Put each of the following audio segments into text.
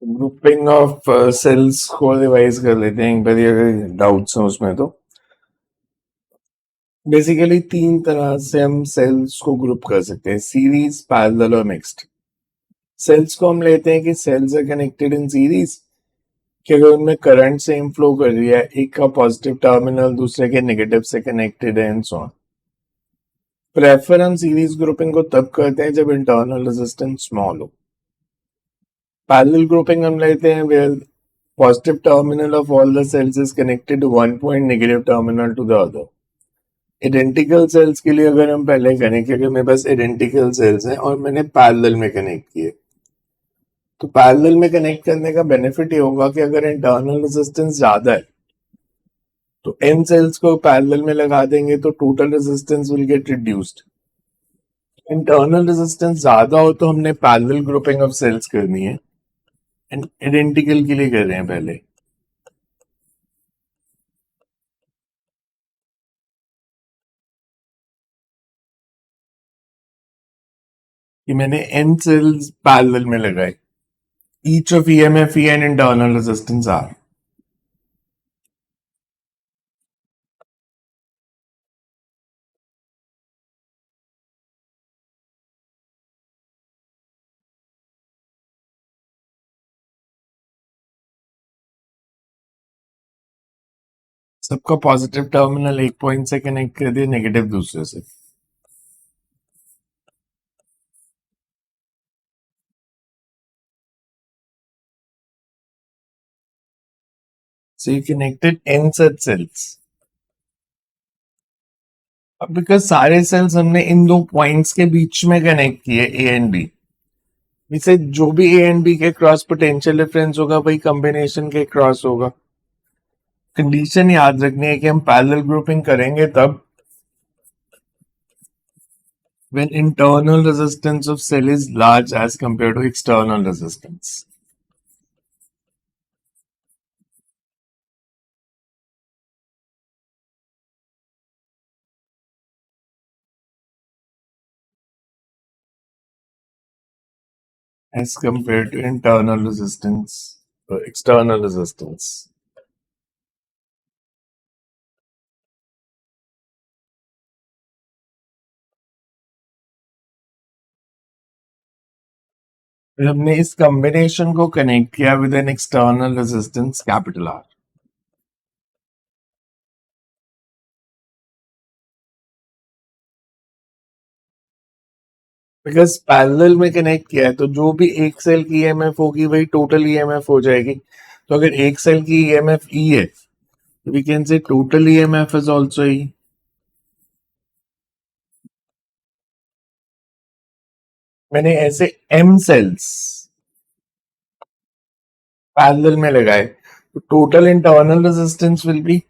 Grouping of sales को revise कर लेते हैं एक बार, अगर डाउट्स हैं उसमें तो। बेसिकली तीन तरह से हम सेल्स को ग्रुप कर सकते हैं, सीरीज, पैरेलल और मिक्स्ड। सेल्स को हम लेते हैं कि cells are connected in series, कि अगर उनमें करंट सेम फ्लो कर रही है, एक का पॉजिटिव टर्मिनल दूसरे के नेगेटिव से कनेक्टेड है, एंड सो ऑन। प्रेफर हम सीरीज ग्रुपिंग को तब करते हैं जब इंटरनल रेजिस्टेंस स्मॉल हो। पैरेलल ग्रुपिंग हम लेते हैं where positive terminal of all the cells is connected to one point, negative terminal to the other. Identical cells के लिए अगर हम पहले कनेक्ट किया, मेरे पास identical cells हैं और मैंने parallel में कनेक्ट किए, तो parallel में कनेक्ट करने का बेनिफिट ये होगा कि अगर इंटरनल रेजिस्टेंस ज्यादा है तो n cells को parallel में लगा देंगे तो total resistance will get reduced. Internal resistance ज्यादा हो तो हमने पैरेलल ग्रुपिंग ऑफ सेल्स करनी है, एंड आइडेंटिकल के लिए कर रहे हैं पहले। कि मैंने n cells पैरेलल में लगाए, each of EMF, E and internal resistance R. सबका पॉजिटिव टर्मिनल एक पॉइंट से कनेक्ट कर दिया, नेगेटिव दूसरे से। So you connected n such cells. अब बिकॉज सारे सेल्स हमने इन दो पॉइंट्स के बीच में कनेक्ट किए, ए एंड बी, इसे जो भी ए एंड बी के क्रॉस पोटेंशियल डिफरेंस होगा वही कॉम्बिनेशन के क्रॉस होगा। कंडीशन याद रखनी है कि हम पैरेलल ग्रुपिंग करेंगे तब when internal resistance of cell is large as compared to external resistance. As compared to internal resistance or external resistance. फिर हमने इस कॉम्बिनेशन को कनेक्ट किया with an external resistance capital R. Because parallel में connect किया है तो जो भी एक सेल की ईएमएफ होगी वही टोटल ईएमएफ हो जाएगी। तो अगर एक सेल की ईएमएफ ई है तो we can say total EMF is also E. मैंने ऐसे एम सेल्स पैरेलल में लगाए तो total internal resistance will be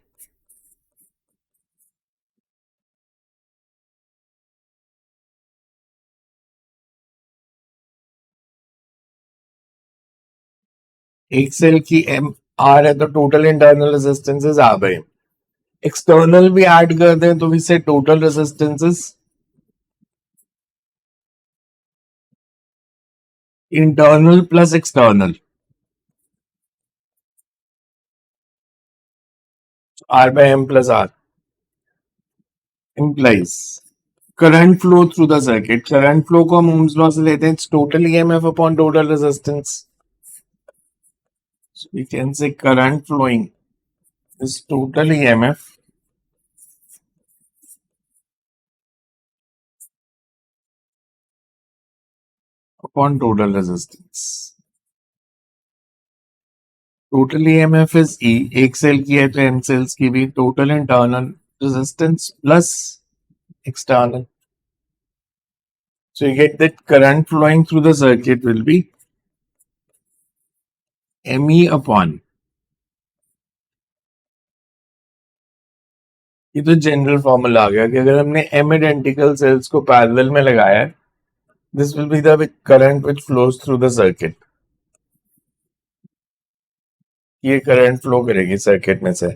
एक सेल की एम आर है तो total internal resistance is r by. External भी ऐड कर दें तो इससे total resistance is internal plus external, r by m plus r implies current flow through the circuit. Current flow को हम Ohm's law से लेते हैं, it's total EMF upon total resistance. So we can say current flowing is total EMF upon total resistance. Total EMF is E, एक cell की है तो M cells की भी, total internal resistance plus external. So you get that current flowing through the circuit will be ME upon, ये तो general formula आ गया कि अगर हमने M आइडेंटिकल सेल्स को पैरेलल में लगाया है, this will be the current which flows through the circuit. ये करंट फ्लो करेगी सर्किट में से।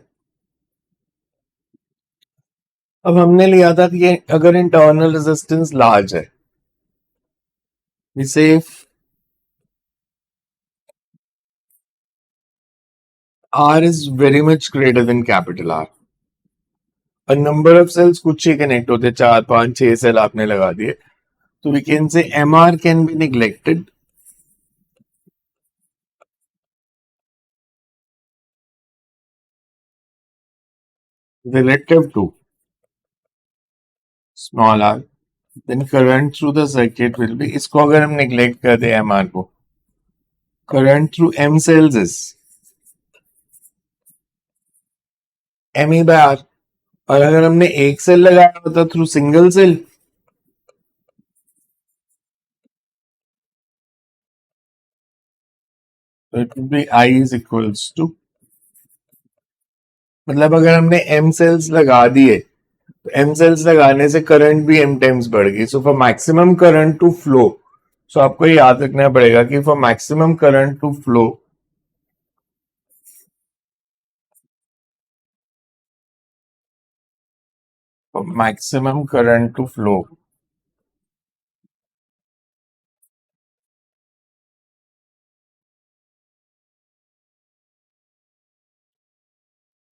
अब हमने लिया था कि अगर इंटरनल रेजिस्टेंस लार्ज है, इसे R is very much greater than capital R. A number of cells कुछ ही connect होते, 4, 5, 6 सेल आपने लगा दिए, तो we can say MR can be neglected relative to small r. Then current through the circuit will be, इसको अगर हम neglect कर दें MR को, current through M cells is ME by R. और अगर हमने एक सेल लगाया होता थ्रू सिंगल सेल, तो it will be I is equals to, मतलब अगर हमने M सेल्स लगा दिए, तो M सेल्स लगाने से करंट भी M टाइम्स बढ़ गई. So for maximum current to flow, so आपको याद रखना पड़ेगा कि for maximum current to flow, maximum current to flow,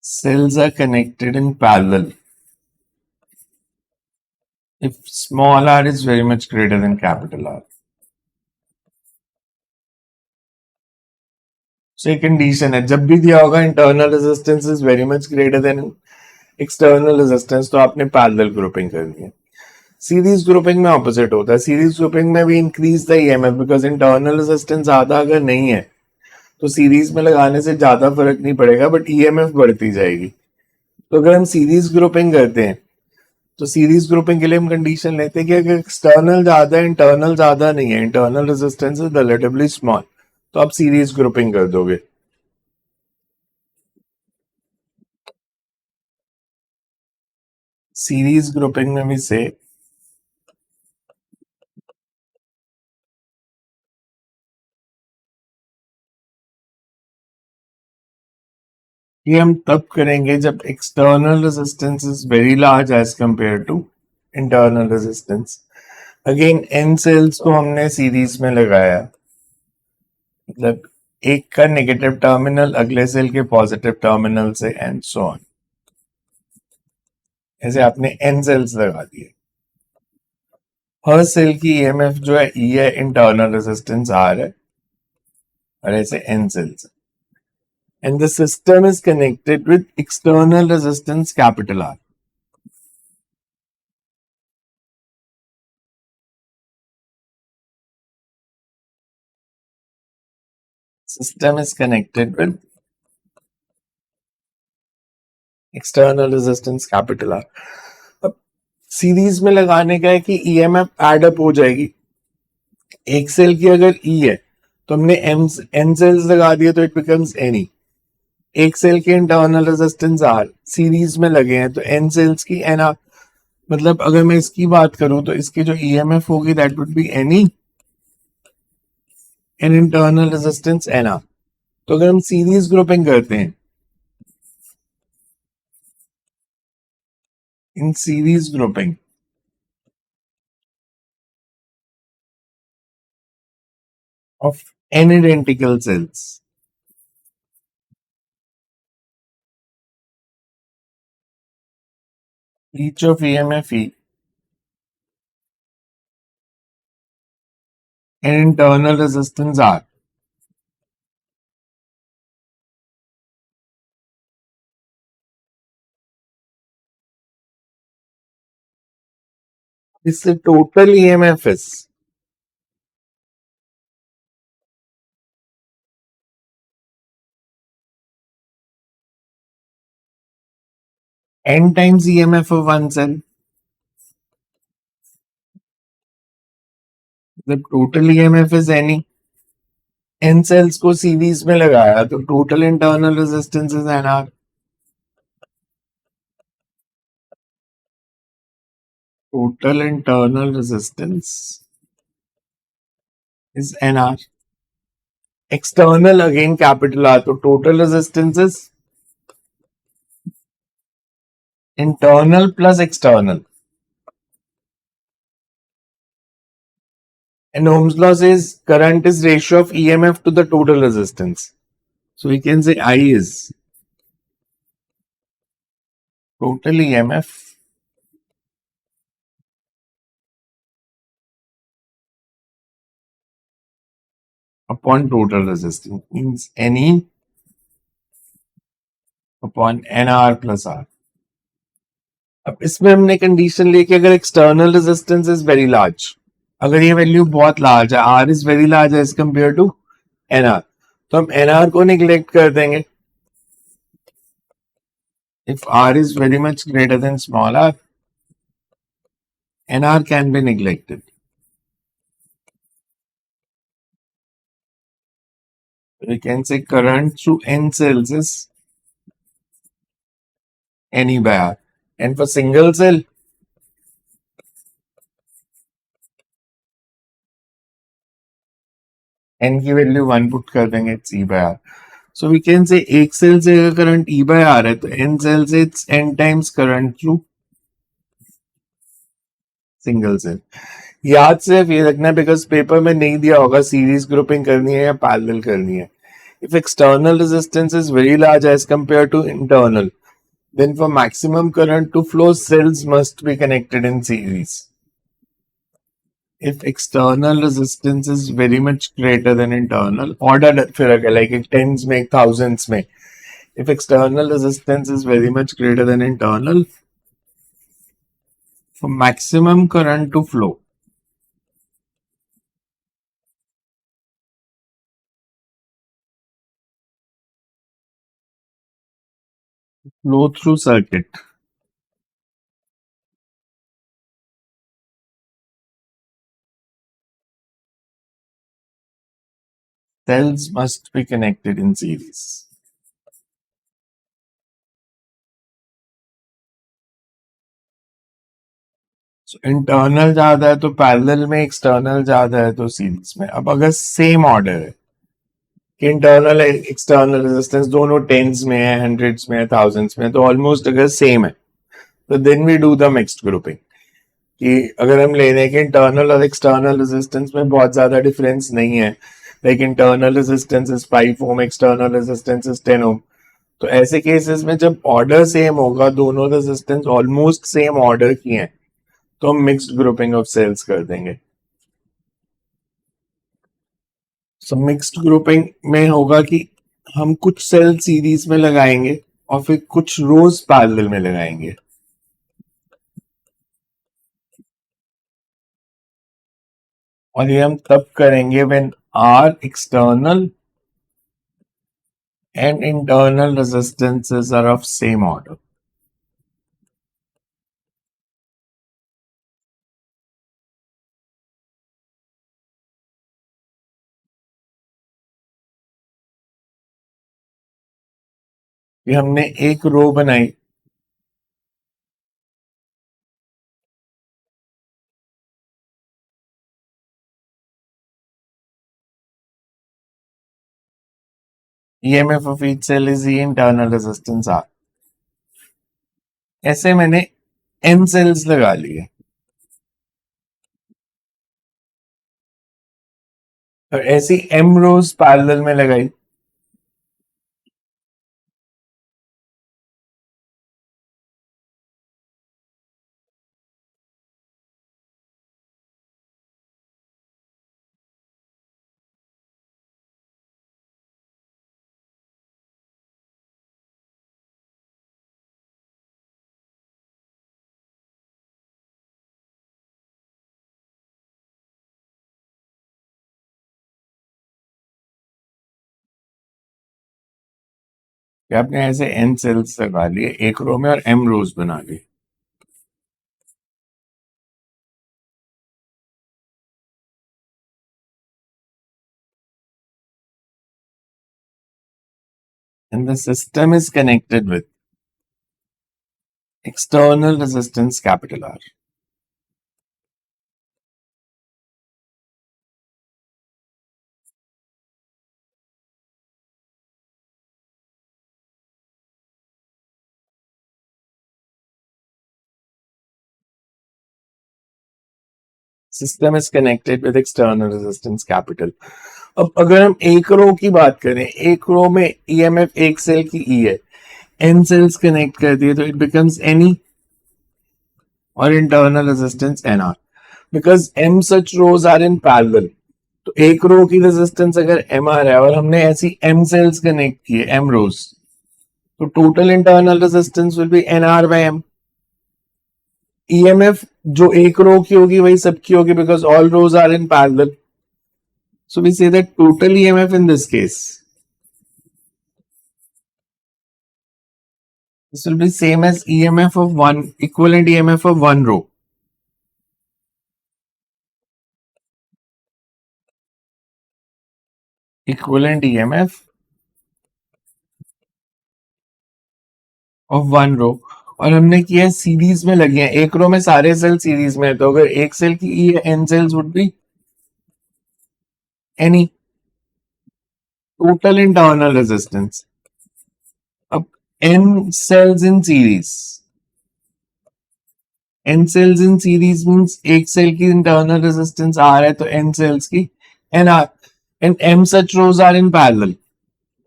cells are connected in parallel if small r is very much greater than capital R. So एक condition है, जब भी दिया होगा internal resistance is very much greater then external resistance, तो आपने parallel grouping करनी है. सीरीज ग्रुपिंग में ऑपोजिट होता है. सीरीज ग्रुपिंग में भी increase the EMF because internal resistance ज्यादा अगर नहीं है तो सीरीज में लगाने से ज्यादा फर्क नहीं पड़ेगा, बट ईएमएफ बढ़ती जाएगी. तो अगर हम सीरीज ग्रुपिंग करते हैं, तो सीरीज ग्रुपिंग के लिए हम कंडीशन लेते हैं कि अगर एक्सटर्नल ज्यादा है, इंटरनल ज्यादा नहीं है, internal resistance is relatively small, तो आप सीरीज ग्रुपिंग कर दोगे. सीरीज ग्रुपिंग में भी से ये हम तब करेंगे जब external resistance is very large as compare to internal resistance. Again n cells को हमने सीरीज में लगाया, मतलब एक का नेगेटिव टर्मिनल अगले सेल के पॉजिटिव टर्मिनल से एंड सो ऑन. ऐसे आपने एन सेल्स लगा दिए. हर सेल की ईएमएफ जो है ई है, इंटरनल रेजिस्टेंस आर है, और ऐसे n cells. And the system is connected with external resistance capital R. System is connected with external resistance capital R. अब सीरीज में लगाने का है कि ईएमएफ एड अप हो जाएगी. एक सेल की अगर ई है तो हमने एन सेल्स लगा दिए तो इट बिकम्स एनी. एक सेल के इंटरनल रेजिस्टेंस आर सीरीज में लगे हैं तो एन सेल्स की एन आर, मतलब अगर मैं इसकी बात करूं तो इसकी जो ईएमएफ होगी that would be n E n internal resistance n r. तो अगर हम सीरीज ग्रुपिंग करते हैं, in series grouping of n identical cells, each of EMF E and internal resistance R, इससे total EMF is n times EMF of one cell. The total EMF is any. n cells को series में लगाया तो total internal resistance is NR. Total internal resistance is NR. External again capital R, तो total resistance is internal plus external. And Ohm's law says current is ratio of EMF to the total resistance. So we can say I is total EMF upon total resistance, means NE upon NR plus R. अब इसमें हमने condition ली कि अगर external resistance is very large, अगर ये value बहुत large है, r is very large as compare to n r, तो हम एनआर को निग्लेक्ट कर देंगे. If r is very much greater than small r, n r can be neglected. We can say current through n cells is NE by R. And for single cell, n की value 1 put कर देंगे, it's E by R. So we can say एक cell से अगर current E by R है तो n cell से it's n times current through single cell. याद सिर्फ ये रखना है बिकॉज पेपर में नहीं दिया होगा सीरीज ग्रुपिंग करनी है या पैरेलल करनी है. If external resistance is very large as compared to internal, then for maximum current to flow, cells must be connected in series. If external resistance is very much greater than internal, order फिर like tens में, thousands में. If external resistance is very much greater than internal, for maximum current to flow through circuit, cells must be connected in series. So internal ज्यादा है तो parallel में, external ज्यादा है तो सीरीज में. अब अगर सेम ऑर्डर है कि इंटरनल एक्सटर्नल रेजिस्टेंस दोनों टेंस में है, हंड्रेड्स में है, थाउजेंड्स में, तो ऑलमोस्ट अगर सेम है तो then we do the mixed grouping. कि अगर हम ले लें कि इंटरनल और एक्सटर्नल रेजिस्टेंस में बहुत ज्यादा डिफरेंस नहीं है, like internal resistance is 5 ohm, external resistance is 10 ohm, तो ऐसे केसेस में जब ऑर्डर सेम होगा, दोनों रेजिस्टेंस ऑलमोस्ट सेम ऑर्डर की हैं, तो हम मिक्स्ड ग्रुपिंग ऑफ सेल्स कर देंगे. सो मिक्स्ड ग्रुपिंग में होगा कि हम कुछ सेल सीरीज में लगाएंगे और फिर कुछ रोज पैरेलल में लगाएंगे. और ये हम तब करेंगे when r external and internal resistances are of same order. ये हमने एक रो बनाई, EMF of each cell is E internal resistance R. ऐसे मैंने n सेल्स लगा लिए और ऐसी m रोज पैरेलल में लगाई. आपने ऐसे n सेल्स लगा लिए एक रो में और m रोज बना ली. And the system is connected with external resistance capital R. System is connected with external resistance capital. अब अगर हम एक रो की बात करें, एक रो में ईएमएफ एक सेल की ई है, एन सेल्स कनेक्ट कर दिए तो इट बिकम्स एनी और internal resistance n r, because m such rows are in parallel. तो एक रो की रेजिस्टेंस अगर एम आर है और हमने ऐसी एम सेल्स कनेक्ट किए, एम रोज, तो total internal resistance will be n r by m. EMF जो एक रो की होगी वही सबकी होगी, because all rows are in parallel. So we say that total EMF in this case, this will be same as EMF of one, equivalent EMF of one row. Equivalent EMF of one row. और हमने किया है series में लगे हैं, एक रो में सारे सेल सीरीज में है, तो अगर एक सेल की ई है, n cells would be any total internal resistance. अब n cells in series, n cells in series means एक सेल की इंटरनल रेजिस्टेंस आर है, तो एन सेल्स की n r, and m such rows are in parallel,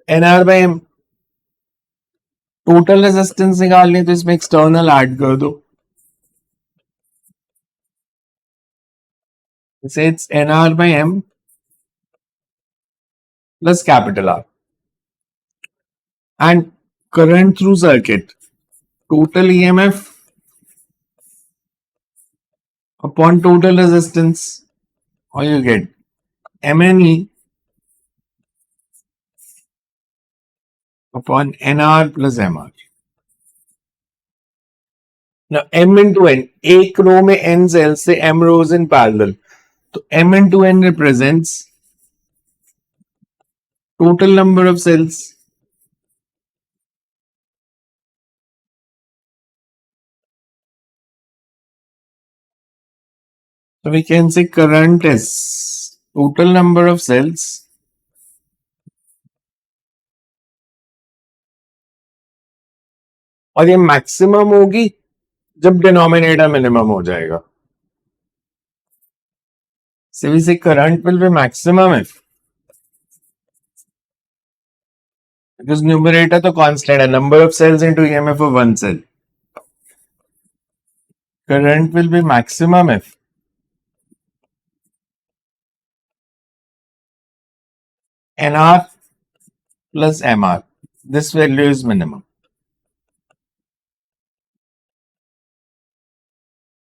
n r by m. Total resistance निकालनी तो इसमें external add कर दो, say it's n r by m plus capital R. And current through circuit, total EMF upon total resistance, or you get MNE upon NR plus MR. Now M into N, एक रो में N cells से M rows in parallel, तो M into N represents total number of cells. So we can say current is total number of cells और ये maximum होगी जब denominator minimum हो जाएगा. So we say current will be maximum if, because numerator तो constant है, number of cells into EMF of one cell. Current will be maximum if NR plus MR, this value is minimum.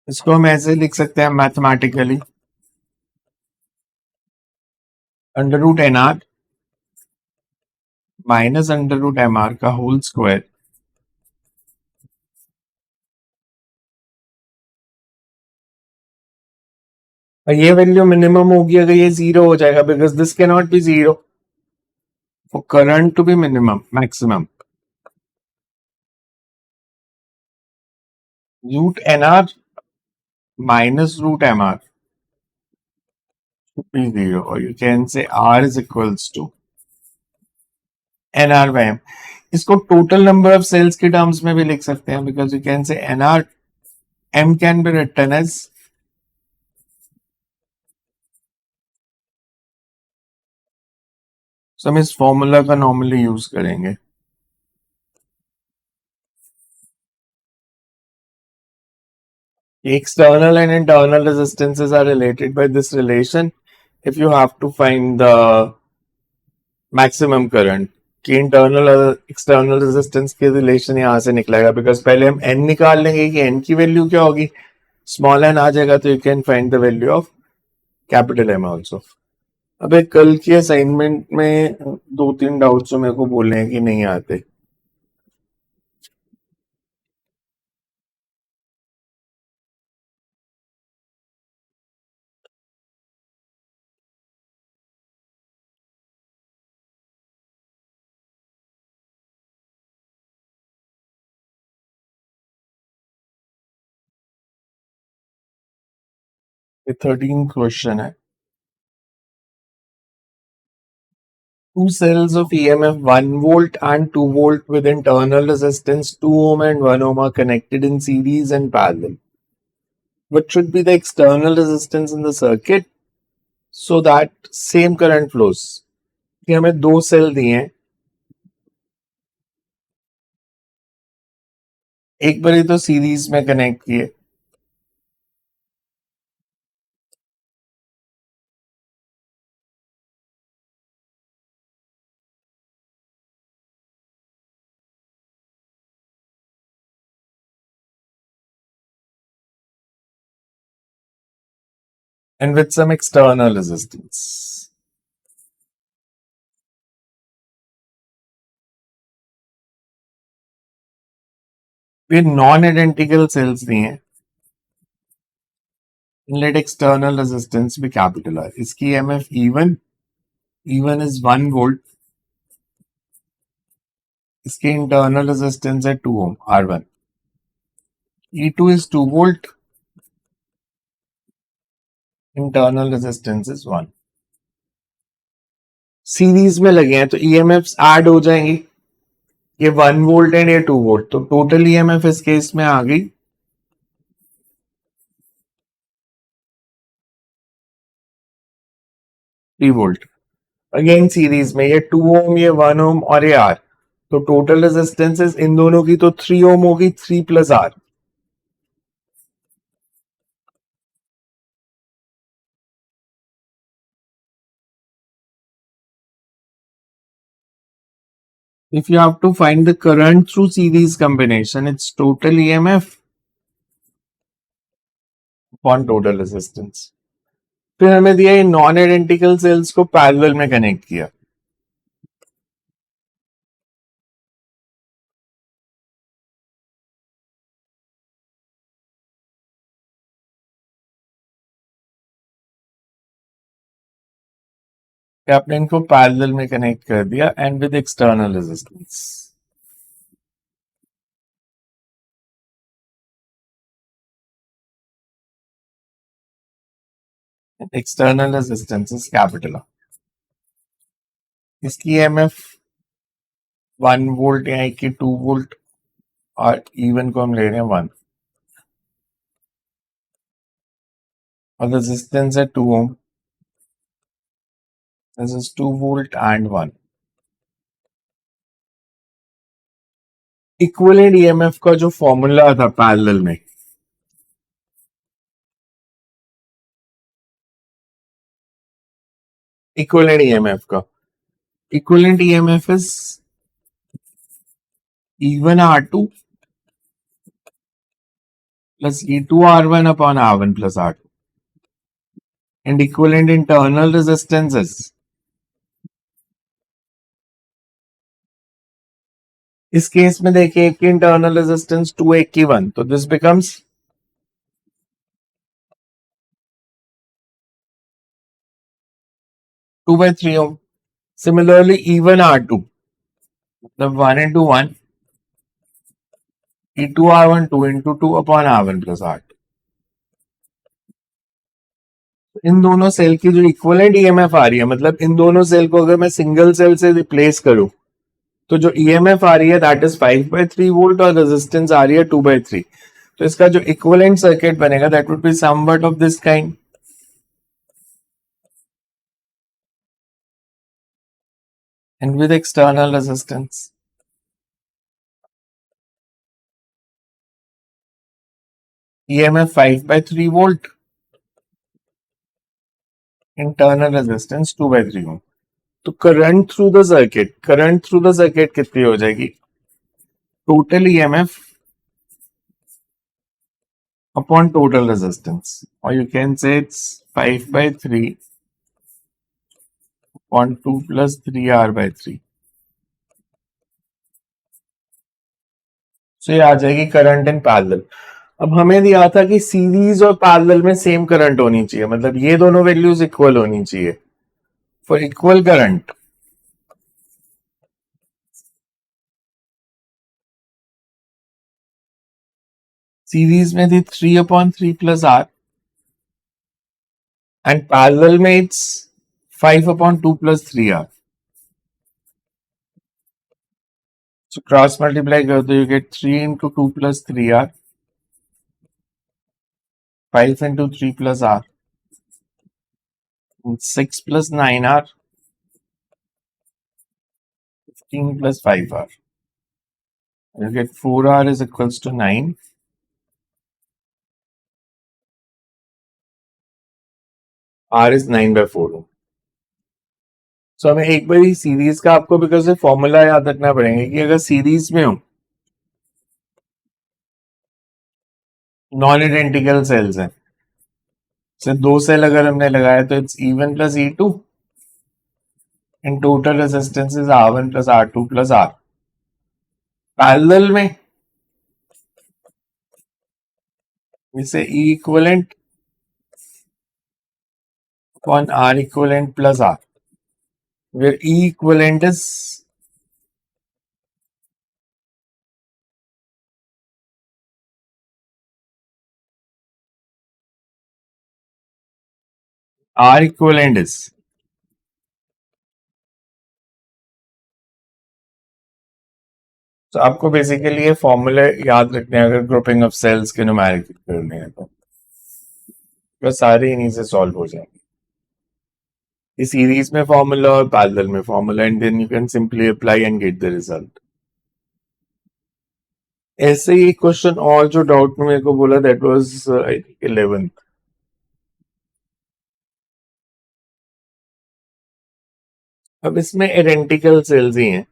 इसको हम ऐसे लिख सकते हैं mathematically, under root n r minus under root m r का whole square. और ये value minimum होगी अगर ये जीरो हो जाएगा, because this can not be zero for current to be minimum maximum. Root n r minus root mr should be 0, or you can say r is equals to nr by m. इसको total number of cells के terms में भी लिख सकते हैं, because you can say nr, m can be written as so हम इस formula का नॉर्मली यूज करेंगे. External and internal resistances are related by this relation if you have to find the maximum current. कि internal और external resistance के relation यहां से निकलेगा, बिकॉज पहले हम n निकाल लेंगे कि n की वैल्यू क्या होगी, स्मॉल n आ जाएगा तो you can find the value of capital M also. अब एक कल की असाइनमेंट में 2-3 डाउट्स मेरे को बोले हैं कि नहीं आते. ये 13 क्वेश्चन है. Two cells of EMF 1 volt and 2 volt with internal resistance 2 ohm and 1 ohm are connected in series and parallel. What should be the external resistance in the circuit? so that same current flows. कि हमें दो cell दिए हैं, एक बार तो series में connect किए, and with some external resistance. ये नॉन आइडेंटिकल सेल्स दिए हैं, let external resistance be capital R. इसकी EMF E1 is 1 volt. इसकी internal resistance है 2 ohm R1. E2 is 2 volt. Internal resistance is 1. Series में लगे हैं तो EMFs ऐड हो जाएंगी, ये 1 वोल्ट एंड ये 2 वोल्ट, तो टोटल EMF इस केस में आ गई 3 वोल्ट। अगेन सीरीज में ये 2 ओम, ये 1 ओम और ये R, तो टोटल रेजिस्टेंसेस इन दोनों की तो 3 ओम होगी, 3 plus R। If you have to find the current through series combination, it's total EMF upon total resistance. फिर हमें दिया ये नॉन आइडेंटिकल सेल्स को पैरेलल में कनेक्ट किया, आपने इनको पैरेलल में कनेक्ट कर दिया and with external resistance. External resistance is capital R. इसकी EMF 1 वोल्ट या 2 वोल्ट और E1 को हम ले रहे हैं 1 और रेजिस्टेंस है 2 ओम। This is 2 volt and 1. Equivalent EMF का जो फॉर्मूला था पैरेलल में, इक्विवेलेंट EMF का, equivalent EMF is E1 R2 plus E2 R1 upon R1 plus R2, and equivalent internal resistances, इस केस में देखिए एक की इंटरनल रेजिस्टेंस 2, एक की 1, तो this becomes 2/3 ohm. Similarly, E1 R2, मतलब 1 into 1, E2 R1 2 into 2 upon R1 plus R2. इन दोनों सेल की जो इक्विवेलेंट EMF आ रही है, मतलब इन दोनों सेल को अगर मैं सिंगल सेल से रिप्लेस करूं तो जो EMF आ रही है दैट इज 5/3 वोल्ट और रेजिस्टेंस आ रही है 2/3, तो इसका जो इक्विवेलेंट सर्किट बनेगा that would be somewhat of this kind, and with external resistance. EMF 5/3 volt, internal resistance 2/3 ohm. तो करंट थ्रू द सर्किट कितनी हो जाएगी, total EMF upon total resistance, और you can say it's 5/3 upon 2 plus 3R/3. So ये आ जाएगी current in parallel. अब हमें दिया था कि सीरीज और पैरेलल में सेम करंट होनी चाहिए, मतलब ये दोनों वैल्यूज इक्वल होनी चाहिए। फॉर इक्वल करंट सीरीज में थी 3/3 plus R एंड पैरेलल में it's 5/2 plus 3R. So cross multiply कर दो, you get 3 into 2 plus 3R, 5 into 3 plus R. 6 plus 9 are 15 plus 5 are. You get 4R is equals to 9. R is 9 by 4. सो हमें एक बार series का आपको because ये formula याद रखना पड़ेगा कि अगर सीरीज में हो नॉन आइडेंटिकल सेल्स हैं से 2 सेल अगर हमने लगाया तो it's E1 plus E2 and total resistance is R1 plus R2 plus R. Parallel में इसे E equivalent upon R equivalent plus R, where E equivalent is R equivalent is तो आपको बेसिकली ये फॉर्मूले याद रखने हैं अगर ग्रुपिंग ऑफ सेल्स के न्यूमेरिकल करने हैं तो सारे इन्हीं से सॉल्व हो जाएंगे. इस सीरीज में फॉर्मूला और पैरेलल में formula and then you can simply apply and get the result. ऐसे ही क्वेश्चन और जो डाउट में मेरे को बोला that was I think 11th. अब इसमें आइडेंटिकल सेल्स ही हैं.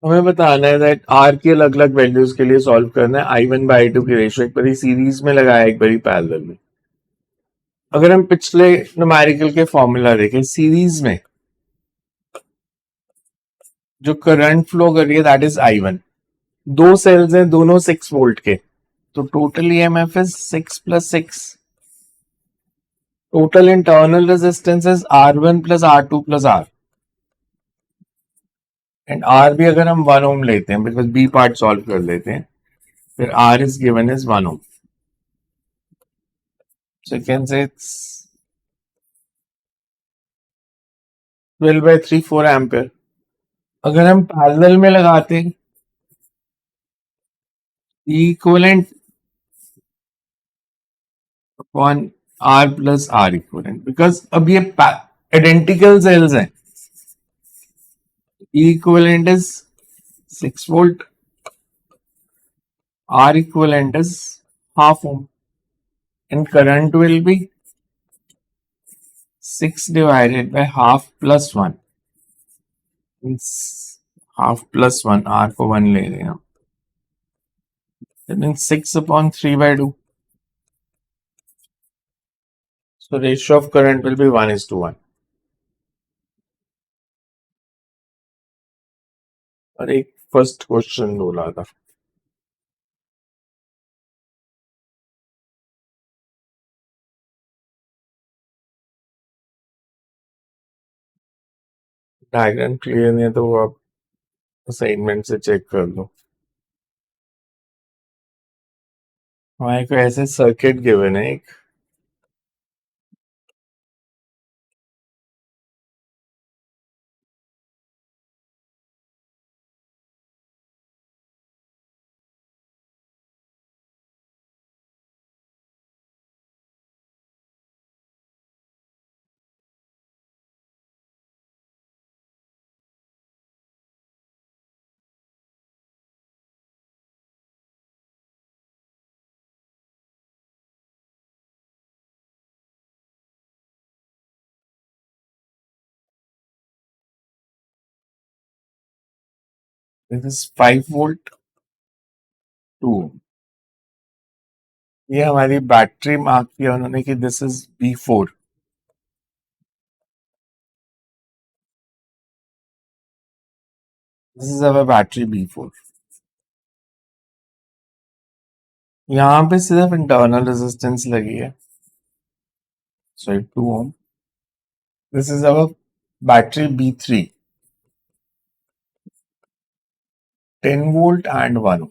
हमें बताना है दैट आर की अलग अलग वैल्यूज के लिए सॉल्व करना है. I1 बाई I2 की रेशियो एक बारी सीरीज में लगाया एक बारी पैरेलल में. अगर हम पिछले न्यूमेरिकल के फॉर्मूला देखें सीरीज में जो करंट फ्लो कर रही है दैट इज I1. 2 सेल्स हैं दोनों 6 वोल्ट के तो total EMF is 6 plus 6. Total internal resistance is R1 plus R2 plus R and R भी अगर हम 1 ओम लेते हैं बिकॉज बी पार्ट सॉल्व कर लेते हैं फिर R is given is 1 ohm. So you can say it's 12 by 3 4 ampere. अगर हम पैरेलल में लगाते हैं equivalent upon R plus R equivalent because अब ये आइडेंटिकल सेल्स हैं. Equivalent is 6 volt, R equivalent is half ohm and current will be 6 divided by half plus 1. Means half plus 1, R को 1 ले लेना. That means 6 upon 3 by 2. So ratio of current will be 1:1. और एक first question बोला था diagram clear नहीं है तो वो आप असाइनमेंट से चेक कर लो. हमारे को ऐसे सर्किट गिवन है एक दिस इज 5 वोल्ट 2. ये हमारी बैटरी मार्क किया उन्होंने कि this is B4. This is our battery B4. यहाँ पे सिर्फ इंटरनल रेजिस्टेंस लगी है so 2 ohm. This is our battery B3 10 volt and 1 ohm.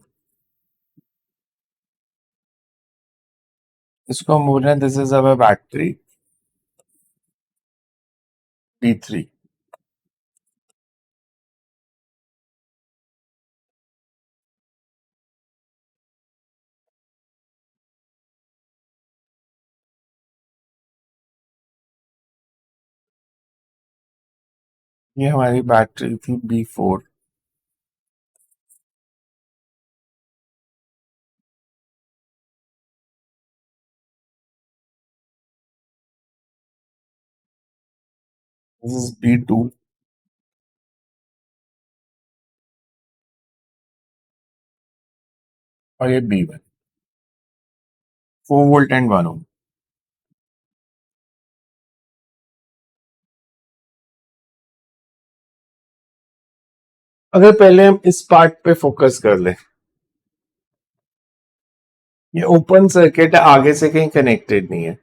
इसको हम बोल रहे हैं this is our battery B3. ये हमारी बैटरी थी B4। दिस इज B2 और ये B1, 4 वोल्ट एंड 1 ओम। अगर पहले हम इस पार्ट पे फोकस कर ले, ये ओपन सर्किट है, आगे से कहीं कनेक्टेड नहीं है,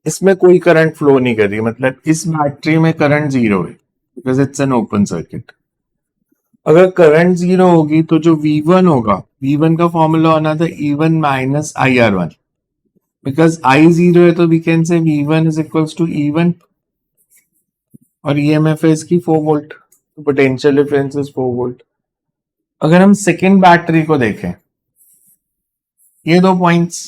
इसमें कोई करंट फ्लो नहीं कर रही, मतलब इस बैटरी में करंट जीरो है because it's an open circuit. अगर करंट जीरो होगी तो जो V1 होगा, V1 का फॉर्मूला होना था E1 minus IR1। Because I zero है तो वी कैन से V1 is equals to E1 और EMF है इसकी 4 volt, potential difference is 4 volt. अगर हम सेकेंड बैटरी को देखें, ये दो पॉइंट्स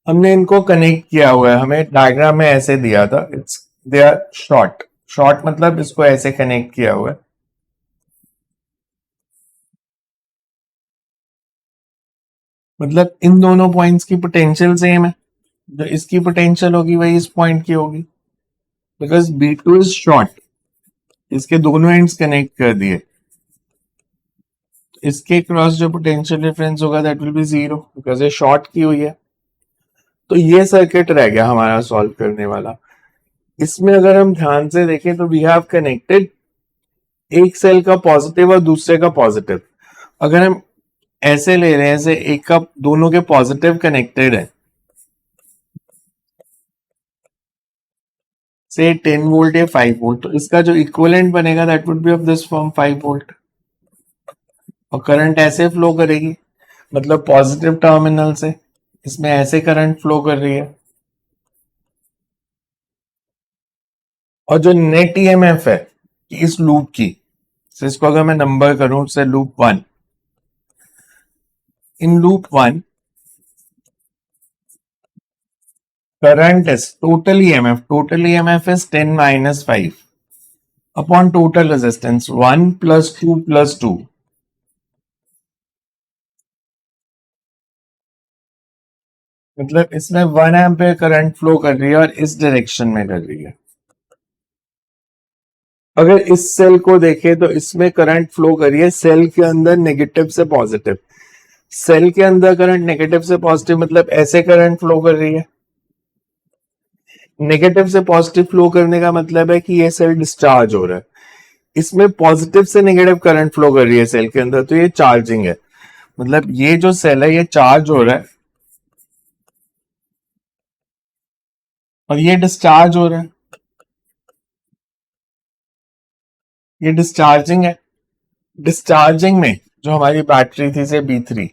हमने इनको कनेक्ट किया हुआ है, हमें डायग्राम में ऐसे दिया था, it's they are short. Short मतलब इसको ऐसे कनेक्ट किया हुआ है, मतलब इन दोनों पॉइंट्स की पोटेंशियल सेम है, जो इसकी पोटेंशियल होगी वही इस पॉइंट की होगी, बिकॉज B2 इज शॉर्ट, इसके दोनों एंड्स कनेक्ट कर दिए, इसके क्रॉस जो पोटेंशियल डिफरेंस होगा that will be zero because ये शॉर्ट की हुई है। तो ये सर्किट रह गया हमारा सॉल्व करने वाला। इसमें अगर हम ध्यान से देखें तो वी हैव कनेक्टेड एक सेल का पॉजिटिव और दूसरे का पॉजिटिव। अगर हम ऐसे ले रहे हैं, जैसे एक का दोनों के पॉजिटिव कनेक्टेड है, से 10 वोल्ट या 5 वोल्ट, तो इसका जो इक्विवेलेंट बनेगा that would B of this form 5 volt, और करंट ऐसे फ्लो करेगी, मतलब पॉजिटिव टर्मिनल से इसमें ऐसे करंट फ्लो कर रही है। और जो नेट ईएमएफ है इस लूप की, तो इसको अगर मैं नंबर करूं से loop 1, in loop 1 current is total EMF is 10 minus 5 upon total resistance 1 plus 2 plus 2, मतलब इसमें 1 एम्पियर करंट फ्लो कर रही है और इस डायरेक्शन में कर रही है। अगर इस सेल को देखें तो इसमें करंट फ्लो कर रही है सेल के अंदर नेगेटिव से पॉजिटिव, सेल के अंदर करंट नेगेटिव से पॉजिटिव मतलब ऐसे करंट फ्लो कर रही है। नेगेटिव से पॉजिटिव फ्लो करने का मतलब है कि ये सेल डिस्चार्ज हो रहा है, इसमें पॉजिटिव से नेगेटिव करंट फ्लो कर रही है सेल के अंदर, तो ये चार्जिंग है, मतलब ये जो सेल है ये चार्ज हो रहा है और ये डिस्चार्ज हो रहा है, ये डिस्चार्जिंग है। डिस्चार्जिंग में जो हमारी बैटरी थी से B3,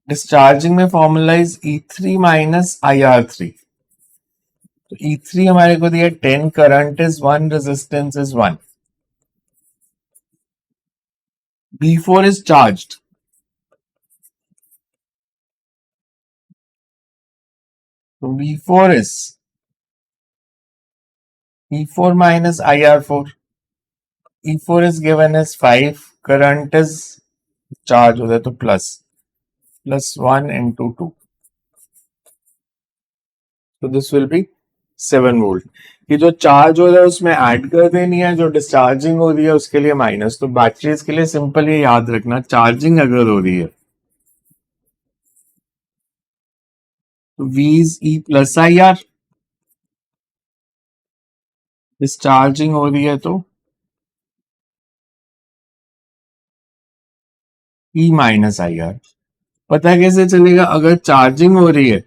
डिस्चार्जिंग में formula is E3 minus IR3। तो E3 हमारे को दिया 10, current is 1, resistance is 1, B4 is charged, so V4 is E4 minus IR4, E4 is given as 5, current is charge हो जाए तो plus 1 into 2, so this will be 7 volt. कि जो charge हो रहा है उसमें ऐड कर देनी है, जो डिस्चार्जिंग हो रही है उसके लिए माइनस। तो बैटरीज के लिए सिंपल ये याद रखना, चार्जिंग अगर हो रही है तो V is E plus IR, discharging हो रही है तो E माइनस IR। पता कैसे चलेगा? अगर चार्जिंग हो रही है